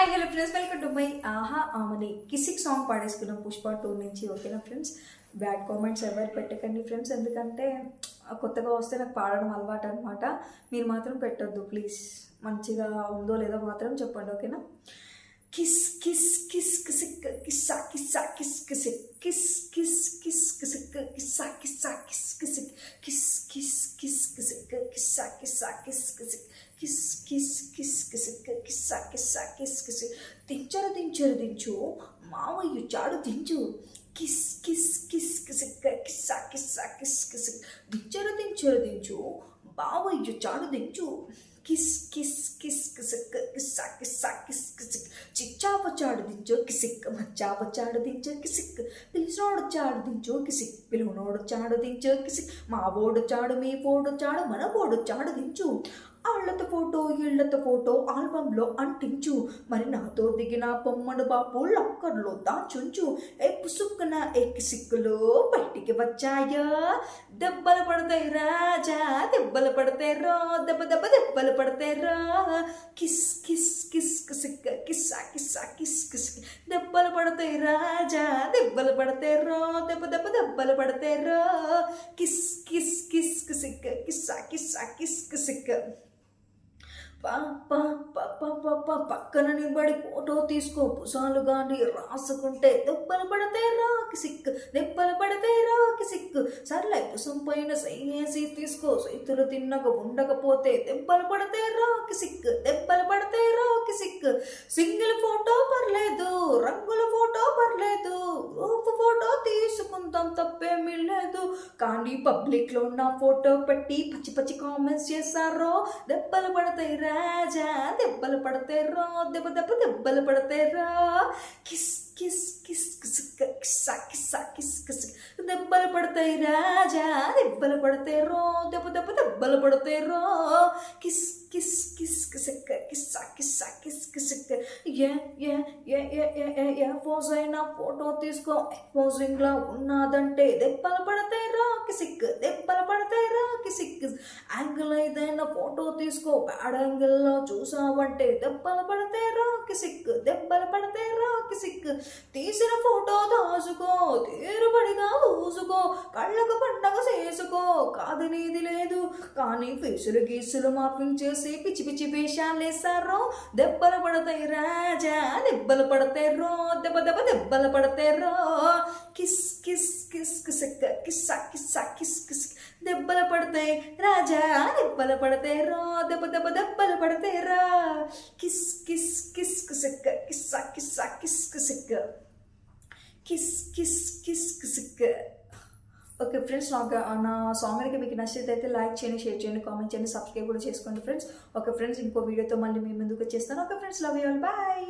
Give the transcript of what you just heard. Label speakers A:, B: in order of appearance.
A: Hi hello friends, welcome to my ఆహా Amani Kissik song పాడేసుకున్నాం Pushpa 2 నుంచి. ఓకేనా ఫ్రెండ్స్, బ్యాడ్ కామెంట్స్ ఎవరు పెట్టకండి ఫ్రెండ్స్, ఎందుకంటే కొత్తగా వస్తే నాకు పాడడం అలవాటు అనమాట. మీరు మాత్రం పెట్టొద్దు ప్లీజ్, మంచిగా ఉందో లేదో మాత్రం చెప్పండి. ఓకేనా. Kiss kiss kiss Kissik కిస్సా కిస్సా kiss Kissik kiss kiss kiss Kissik కిస్సా కిస్సా kiss Kissik kiss kiss kiss Kissik కిస్సా కిస్సా kiss Kissik kiss kiss kiss Kissik కిస్సా కిస్సా kiss Kissik దించరు దించరు దించు మావయ్య చాడు దించు kiss kiss kiss Kissik కిస్సా కిస్సా kiss Kissik దించరు దించరు దించు బావయ్య చాడు దించు kiss kiss kiss Kissik కిస్సా కిస్సా kiss Kissik చిచ్చావ చాడు దించు కిసిక్ మచ్చావ చాడు దించు కిసిక్ పిలిచినోడు చాడు దించు కిసిక్ పిలువనోడు చాడు దించు కిసిక్ మావోడు చాడు మీ పోడు చాడు మనవోడు చాడు దించు ఆళ్లతో ఫోటో ఇళ్లతో ఫోటో ఆల్బంలో అంటించు మరి నాతో దిగిన బొమ్మను బాపు లాకర్లో దాచుంచు ఏ పుసుక్కున సిక్కులు బయటికి వచ్చాయా దెబ్బలు పడతాయి రాజా దెబ్బలు పడతాయి రా దెబ్బ దెబ్బ దెబ్బలు పడతాయి రా kiss kiss kiss Kissik కిస్సా కిస్సా kiss Kissik దెబ్బలు పడతాయి రాజా దెబ్బలు పడతాయి రా దెబ్బ దెబ్బ దెబ్బలు పడతాయి రా kiss kiss kiss Kissik కిస్సా కిస్సా kiss Kissik పక్కన నిలబడి ఫోటో తీసుకో పుసాలు కానీ రాసుకుంటే దెబ్బలు పడితే రాకి సిక్ దెబ్బలు పడితే రాకి సిక్ సర్లే పుసం పైన సైసి తీసుకో సైతులు తిన్నక ఉండకపోతే దెబ్బలు పడితే రాకి సిక్ దెబ్బలు పడితే రాకి సిక్ సింగిల్ ఫోటో పర్లేదు రంగుల ఫోటో పర్లేదు గ్రూప్ ఫోటో తీసుకుందాం తప్పేమీ లేదు కానీ పబ్లిక్లో ఉన్న ఫోటో పెట్టి పచ్చి పచ్చి కామెంట్స్ చేశారో దెబ్బలు పడతాయి రాజా దెబ్బలు పడతాయి రా దెబ్బ దెబ్బ దెబ్బలు పడతాయి రా kiss kiss kiss Kissik కిస్సా కిస్సా kiss Kissik దెబ్బలు పడతాయి రాజా దెబ్బలు పడతాయి రా దెబ్బ దెబ్బ దెబ్బలు పడతాయి రా kiss kiss kiss Kissik కిస్సా కిస్సా kiss Kissik ఏ పోజ్ అయినా ఫోటో తీసుకో పోజింగ్ లా ఉన్నదంటే దెబ్బలు పడతాయి రా కిసిక్ దెబ్బలు పడతాయి రా కిసిక్ యాంగిల్ ఏదైనా ఫోటో తీసుకో బ్యాడ్ యాంగిల్ లో చూసావంటే దెబ్బలు పడతాయి రా కిసిక్ దెబ్బలు పడతాయి రా కిసిక్ తీసిన ఫోటో దాచుకో తీరుబడిగా ఊసుకో కళ్ళకు పండగ చేసుకో కాదు నీది లేదు కానీ ఫేసులు గీసులు మార్పింగ్ చేసి పిచ్చి పిచ్చి వేషాలు వేసారో దెబ్బలు పడతాయి రాజా దెబ్బలు పడతాయి రో దెబ్బ దెబ్బ దెబ్బలు పడతాయి రో kiss kiss kiss Kissik కిస్సా కిస్సా kiss kiss దెబ్బలు పడతాయి రాజా దెబ్బలు పడతాయి రో దెబ్బ దెబ్బ దెబ్బలు పడతాయి రా kiss kiss kiss Kissik కిస్సా కిస్సా kiss Kissik kiss kiss kiss Kissik. Okay friends, నా సాంగ్ అనేది మీకు నచ్చితే లైక్ చేయండి, షేర్ చేయండి, కామెంట్ చేయండి, సబ్స్క్రైబ్ కూడా చేసుకోండి ఫ్రెండ్స్. ఓకే ఫ్రెండ్స్, ఇంకో వీడియోతో మళ్ళీ మీ ముందుకు వచ్చేస్తాను. Okay friends, love you all, bye.